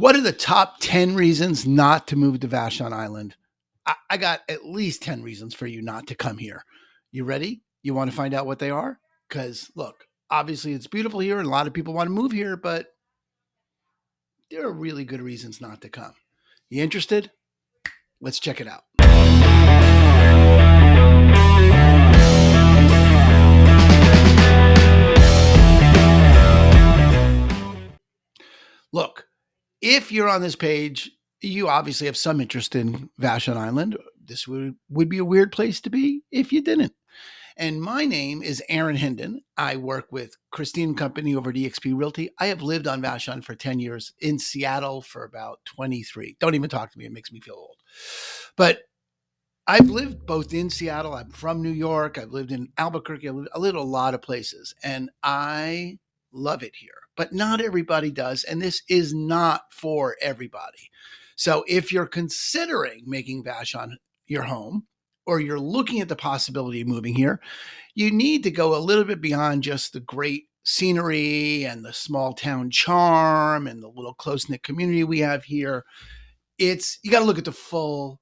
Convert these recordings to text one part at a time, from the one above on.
What are the top 10 reasons not to move to Vashon Island? I got at least 10 reasons for you not to come here. You ready? You want to find out what they are? Because, look, obviously it's beautiful here and a lot of people want to move here, but there are really good reasons not to come. You interested? Let's check it out. Look, if you're on this page, you obviously have some interest in Vashon Island. This would be a weird place to be if you didn't. And my name is Aaron Hendon. I work with Christine Company over at eXp Realty. I have lived on Vashon for 10 years, in Seattle for about 23. Don't even talk to me. It makes me feel old. But I've lived both in Seattle. I'm from New York. I've lived in Albuquerque. I lived a lot of places, and I love it here. But not everybody does, and this is not for everybody. So if you're considering making Vashon your home, or you're looking at the possibility of moving here, you need to go a little bit beyond just the great scenery and the small town charm and the little close knit community we have here. You got to look at the full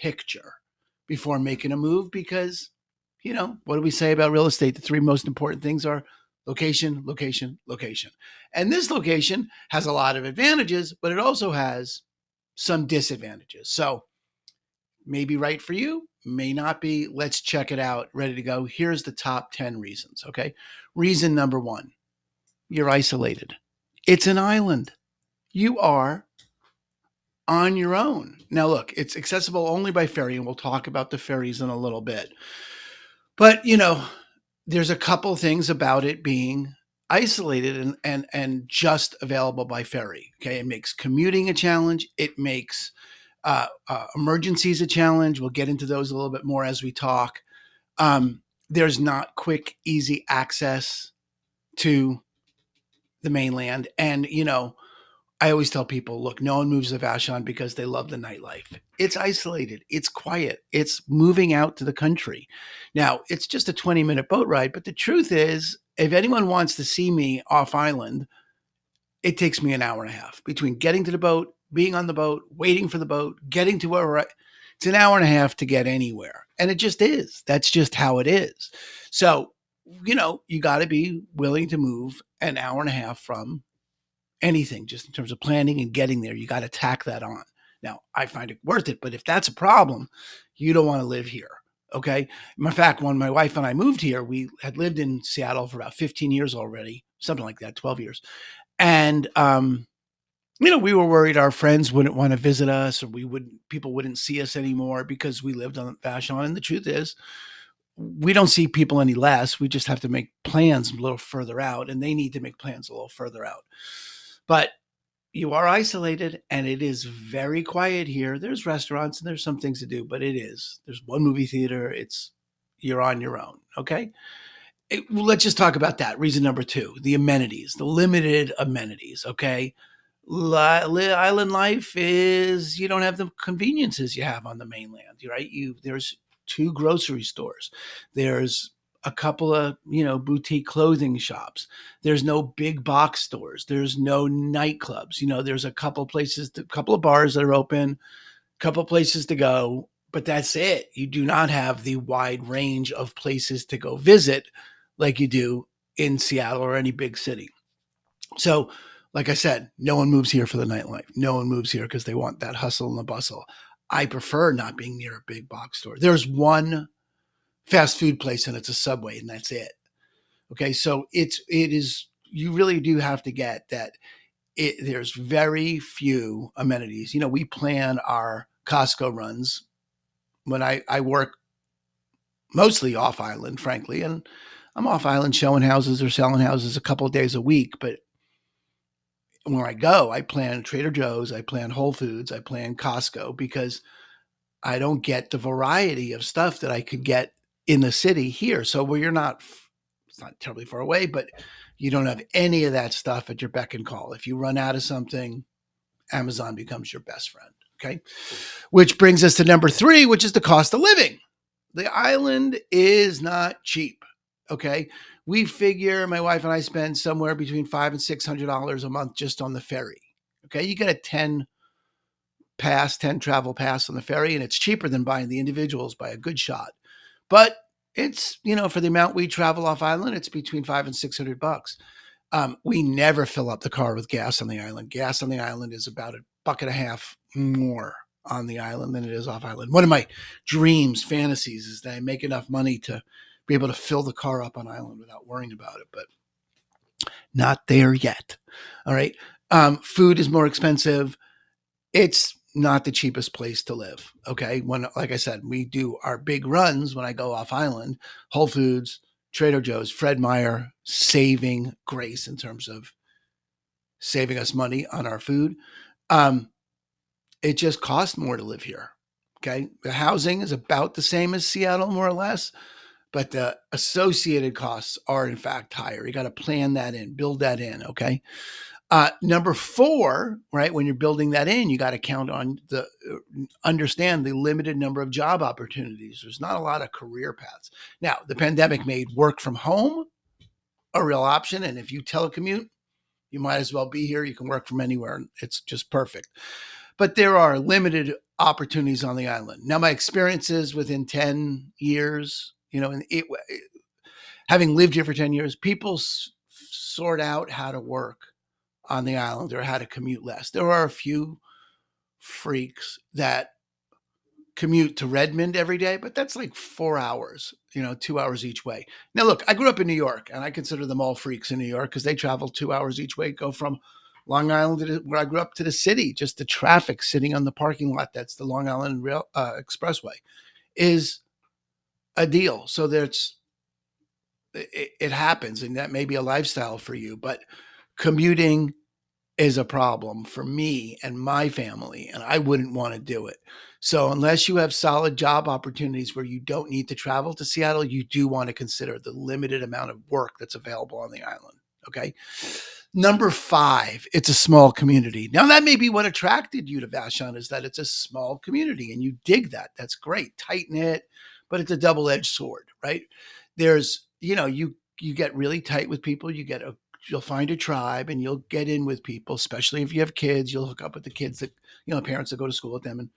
picture before making a move because, what do we say about real estate? The three most important things are location, location, location. And this location has a lot of advantages, but it also has some disadvantages. So maybe right for you, may not be. Let's check it out. Ready to go. Here's the top 10 reasons. Okay. Reason number one, you're isolated. It's an island. You are on your own. Now, look, it's accessible only by ferry, and we'll talk about the ferries in a little bit. But, there's a couple things about it being isolated and just available by ferry. Okay. It makes commuting a challenge. It makes emergencies a challenge. We'll get into those a little bit more as we talk. There's not quick, easy access to the mainland. And, I always tell people, look, no one moves to Vashon because they love the nightlife. It's isolated. It's quiet. It's moving out to the country. Now, it's just a 20-minute boat ride. But the truth is, if anyone wants to see me off island, it takes me an hour and a half between getting to the boat, being on the boat, waiting for the boat, getting to where it's an hour and a half to get anywhere. And it just is. That's just how it is. So, you got to be willing to move an hour and a half from anything, just in terms of planning and getting there. You got to tack that on. Now, I find it worth it, but if that's a problem, you don't want to live here. Okay. In fact, when my wife and I moved here, we had lived in Seattle for about 15 years already, something like that, 12 years. And, we were worried our friends wouldn't want to visit us, or people wouldn't see us anymore because we lived on Vashon. And the truth is, we don't see people any less. We just have to make plans a little further out, and they need to make plans a little further out. But you are isolated, and it is very quiet here. There's restaurants and there's some things to do, but there's one movie theater. You're on your own. Okay. Let's just talk about that. Reason number two, the amenities, the limited amenities. Okay. Island life is, you don't have the conveniences you have on the mainland, right? There's two grocery stores. There's a couple of, boutique clothing shops. There's no big box stores. There's no nightclubs. There's a couple of bars that are open, a couple places to go, but that's it. You do not have the wide range of places to go visit like you do in Seattle or any big city. So, like I said, no one moves here for the nightlife. No one moves here because they want that hustle and the bustle. I prefer not being near a big box store. There's one fast food place and it's a Subway, and that's it. Okay. So it is, you really do have to get that there's very few amenities. We plan our Costco runs when I work mostly off island, frankly, and I'm off island showing houses or selling houses a couple of days a week. But when I go, I plan Trader Joe's, I plan Whole Foods, I plan Costco, because I don't get the variety of stuff that I could get in the city here. So where it's not terribly far away, but you don't have any of that stuff at your beck and call. If you run out of something, Amazon becomes your best friend. Okay. Which brings us to number three, which is the cost of living. The island is not cheap. Okay. We figure my wife and I spend somewhere between $500 and $600 a month just on the ferry. Okay. You get a 10 travel pass on the ferry, and it's cheaper than buying the individuals by a good shot. But it's, for the amount we travel off island, it's between $500 and $600. We never fill up the car with gas on the island. Gas on the island is about a buck and a half more on the island than it is off island. One of my dreams, fantasies, is that I make enough money to be able to fill the car up on island without worrying about it, but not there yet. All right. Food is more expensive. It's not the cheapest place to live. Okay. Like I said, we do our big runs when I go off island, Whole Foods, Trader Joe's, Fred Meyer, saving grace in terms of saving us money on our food. Um, it just costs more to live here. Okay. The housing is about the same as Seattle, more or less, but the associated costs are in fact higher. You got to plan that in, build that in. Okay. Number four, right? When you're building that in, you got to count on understand the limited number of job opportunities. There's not a lot of career paths. Now, the pandemic made work from home a real option. And if you telecommute, you might as well be here. You can work from anywhere. It's just perfect. But there are limited opportunities on the island. Now, my experiences within 10 years, having lived here for 10 years, people sort out how to work on the island or how to commute less. There are a few freaks that commute to Redmond every day, but that's like 4 hours, 2 hours each way. Now, look, I grew up in New York, and I consider them all freaks in New York because they travel 2 hours each way, go from Long Island to where I grew up to the city. Just the traffic sitting on the parking lot, that's the Long Island Expressway, is a deal. So it happens, and that may be a lifestyle for you, but commuting is a problem for me and my family, and I wouldn't want to do it. So unless you have solid job opportunities where you don't need to travel to Seattle, you do want to consider the limited amount of work that's available on the island. Okay. Number five, it's a small community. Now that may be what attracted you to Vashon, is that it's a small community and you dig that. That's great. Tight knit, but it's a double-edged sword, right? There's, you get really tight with people. You'll find a tribe and you'll get in with people, especially if you have kids. You'll hook up with the kids that, parents that go to school with them, and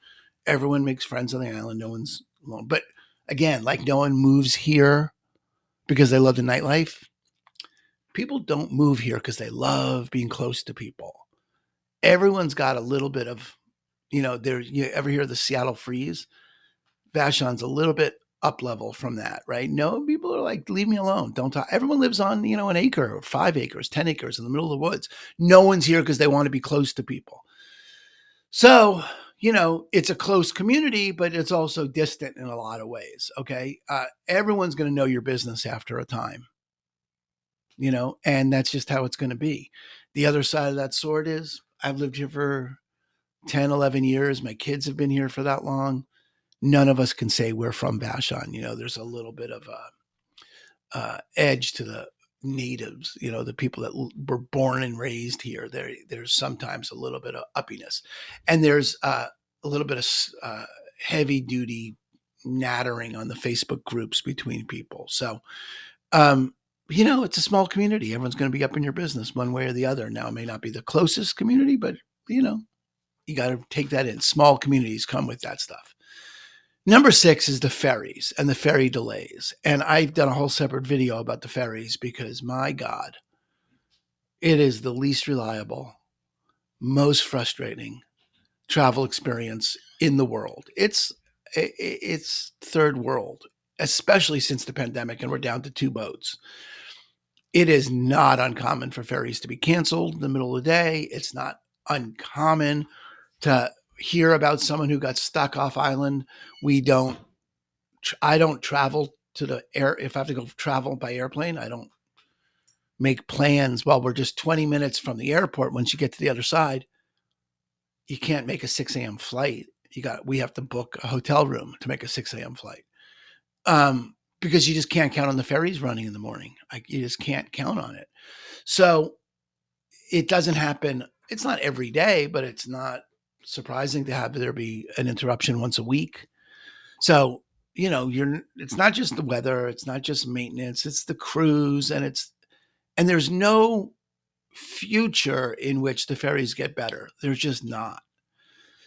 everyone makes friends on the island. No one's alone. But again, like no one moves here because they love the nightlife. People don't move here because they love being close to people. Everyone's got a little bit of, you ever hear the Seattle freeze? Vashon's a little bit up level from that, right? No, people are like, leave me alone. Don't talk. Everyone lives on, an acre or 5 acres, 10 acres in the middle of the woods. No one's here because they want to be close to people. So, it's a close community, but it's also distant in a lot of ways. Okay. Everyone's going to know your business after a time, and that's just how it's going to be. The other side of that sword is I've lived here for 10, 11 years. My kids have been here for that long. None of us can say we're from Vashon. There's a little bit of a edge to the natives, the people that were born and raised here. There's sometimes a little bit of uppiness, and there's a little bit of heavy duty nattering on the Facebook groups between people. So, it's a small community. Everyone's going to be up in your business one way or the other. Now, it may not be the closest community, but you got to take that in. Small communities come with that stuff. Number 6 is the ferries and the ferry delays. And I've done a whole separate video about the ferries because, my God, it is the least reliable, most frustrating travel experience in the world. It's third world, especially since the pandemic and we're down to 2 boats. It is not uncommon for ferries to be canceled in the middle of the day. It's not uncommon to hear about someone who got stuck off island. I don't travel to the air. If I have to go travel by airplane, I don't make plans. Well, we're just 20 minutes from the airport. Once you get to the other side, you can't make a 6 a.m. flight. We have to book a hotel room to make a 6 a.m. flight. Because you just can't count on the ferries running in the morning. You just can't count on it. So it doesn't happen. It's not every day, but it's not surprising to have there be an interruption once a week. So, it's not just the weather, it's not just maintenance, it's the crews, and there's no future in which the ferries get better. There's just not.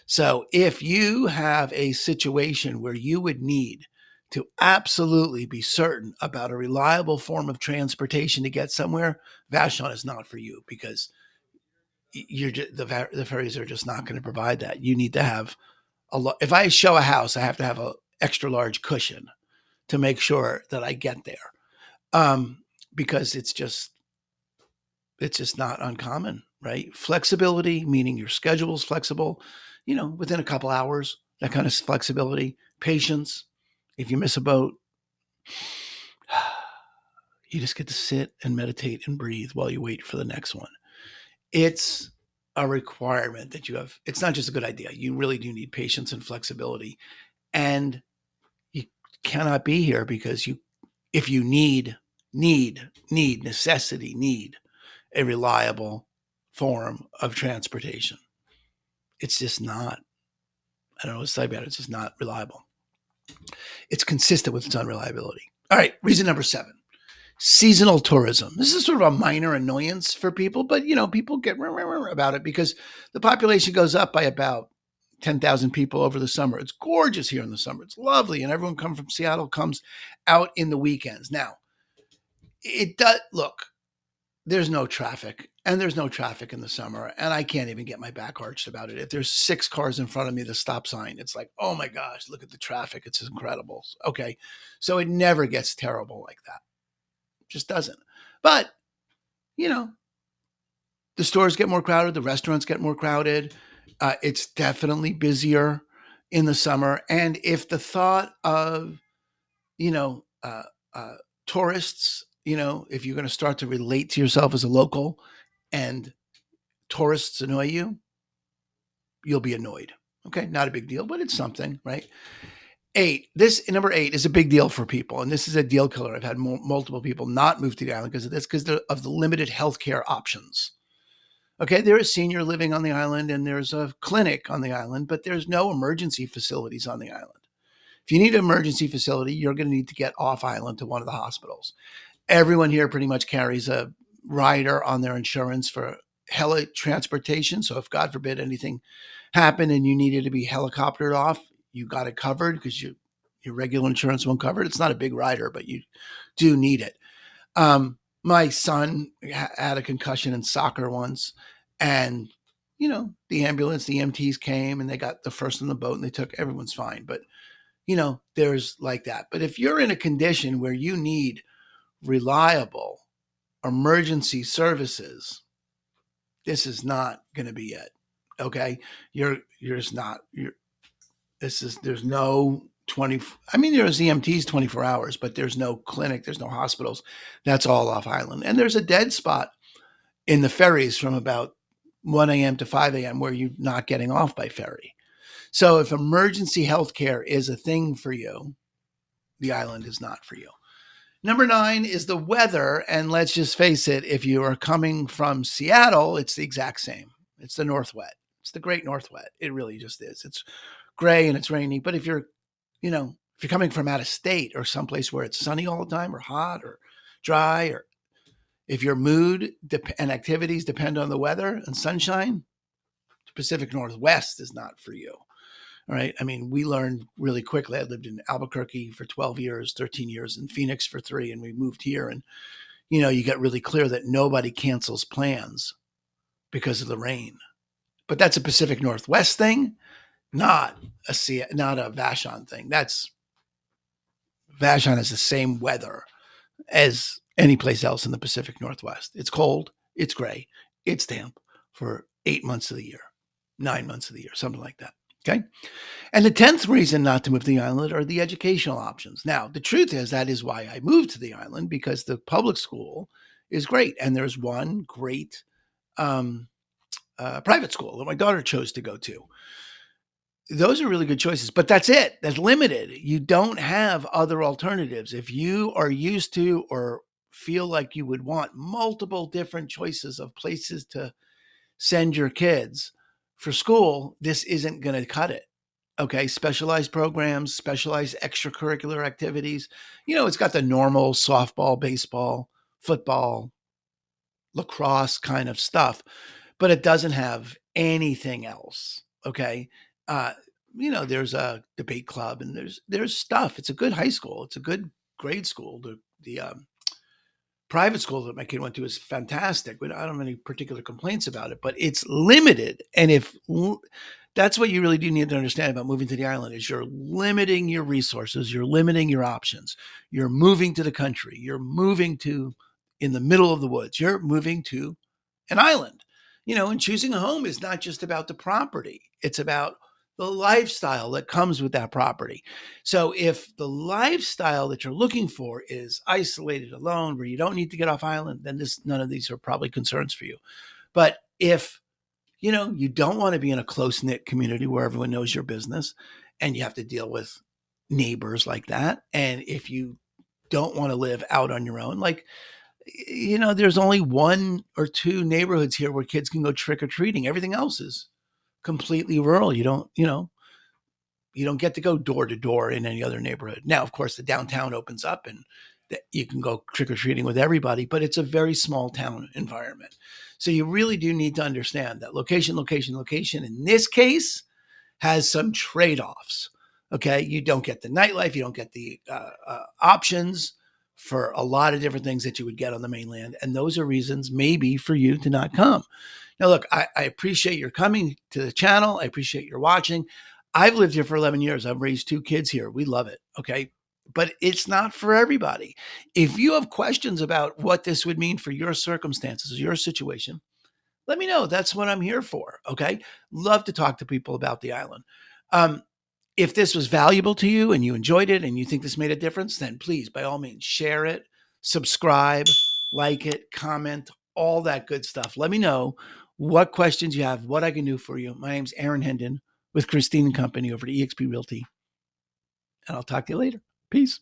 So if you have a situation where you would need to absolutely be certain about a reliable form of transportation to get somewhere, Vashon is not for you because the ferries are just not going to provide that. You need to have if I show a house, I have to have a extra large cushion to make sure that I get there. Because it's just not uncommon, right? Flexibility, meaning your schedule is flexible, within a couple hours, that kind of flexibility. Patience. If you miss a boat, you just get to sit and meditate and breathe while you wait for the next one. It's a requirement that you have. It's not just a good idea. You really do need patience and flexibility. And you cannot be here because if you need a reliable form of transportation. It's just not. I don't know what to say about it. It's just not reliable. It's consistent with its unreliability. All right, reason number 7. Seasonal tourism. This is sort of a minor annoyance for people, but people get about it because the population goes up by about 10,000 people over the summer. It's gorgeous here in the summer. It's lovely, and everyone come from Seattle comes out in the weekends. Now, it does look. There's no traffic, and there's no traffic in the summer, and I can't even get my back arched about it. If there's 6 cars in front of me, the stop sign, it's like, oh my gosh, look at the traffic. It's incredible. Okay, so it never gets terrible like that. It just doesn't. But, you know, the stores get more crowded, the restaurants get more crowded. It's definitely busier in the summer. And if the thought of, you know, uh, uh, tourists, if you're going to start to relate to yourself as a local and tourists annoy you, you'll be annoyed. Okay, not a big deal, but it's something, right? Number 8 is a big deal for people, and this is a deal killer. I've had multiple people not move to the island because of this, because of the limited healthcare options. Okay, there is senior living on the island, and there's a clinic on the island, but there's no emergency facilities on the island. If you need an emergency facility, you're going to need to get off island to one of the hospitals. Everyone here pretty much carries a rider on their insurance for heli transportation. So if God forbid anything happened and you needed to be helicoptered off, you got it covered because your regular insurance won't cover it. It's not a big rider, but you do need it. My son had a concussion in soccer once, and the ambulance, the EMTs came and they got the first on the boat and they took everyone's fine. But there's like that. But if you're in a condition where you need reliable emergency services, this is not going to be it. Okay, you're just not. There's no 20. I mean, there's EMTs 24 hours, but there's no clinic. There's no hospitals. That's all off island, and there's a dead spot in the ferries from about 1 a.m. to 5 a.m. where you're not getting off by ferry. So if emergency healthcare is a thing for you, the island is not for you. Number 9 is the weather. And let's just face it, if you are coming from Seattle, it's the exact same. It's the north wet. It's the great north wet. It really just is. It's gray and it's rainy. But if you're coming from out of state or someplace where it's sunny all the time or hot or dry, or if your mood and activities depend on the weather and sunshine, the Pacific Northwest is not for you. All right. I mean, we learned really quickly. I lived in Albuquerque for 12 years, 13 years, in Phoenix for 3, and we moved here. And, you get really clear that nobody cancels plans because of the rain. But that's a Pacific Northwest thing, not a Vashon thing. Vashon has the same weather as any place else in the Pacific Northwest. It's cold, it's gray, it's damp for 8 months of the year, 9 months of the year, something like that. Okay. And the 10th reason not to move to the island are the educational options. Now, the truth is that is why I moved to the island, because the public school is great. And there's one great private school that my daughter chose to go to. Those are really good choices, but that's it. That's limited. You don't have other alternatives. If you are used to or feel like you would want multiple different choices of places to send your kids for school, this isn't going to cut it. Okay, specialized programs, specialized extracurricular activities. It's got the normal softball, baseball, football, lacrosse kind of stuff, but it doesn't have anything else. Okay. Uh, there's a debate club and there's stuff. It's a good high school. It's a good grade school. The private school that my kid went to is fantastic. But I don't have any particular complaints about it, but it's limited. And if that's what you really do need to understand about moving to the island is you're limiting your resources, you're limiting your options. You're moving to the country, you're moving to in the middle of the woods, you're moving to an island. And choosing a home is not just about the property, it's about the lifestyle that comes with that property. So if the lifestyle that you're looking for is isolated, alone, where you don't need to get off island, then none of these are probably concerns for you. But if you don't want to be in a close knit community where everyone knows your business and you have to deal with neighbors like that, and if you don't want to live out on your own, like there's only one or two neighborhoods here where kids can go trick or treating. Everything else is completely rural. You don't get to go door to door in any other neighborhood. Now, of course, the downtown opens up and you can go trick or treating with everybody, but it's a very small town environment. So you really do need to understand that location, location, location in this case has some trade offs. Okay. You don't get the nightlife, you don't get the options for a lot of different things that you would get on the mainland. And those are reasons maybe for you to not come. Now, look, I appreciate your coming to the channel. I appreciate your watching. I've lived here for 11 years. I've raised 2 kids here. We love it. Okay. But it's not for everybody. If you have questions about what this would mean for your circumstances, your situation, let me know. That's what I'm here for. Okay. Love to talk to people about the island. Um, if this was valuable to you and you enjoyed it and you think this made a difference, then please, by all means, share it, subscribe, like it, comment, all that good stuff. Let me know what questions you have, what I can do for you. My name's Aaron Hendon with Christine and Company over at eXp Realty, and I'll talk to you later. Peace.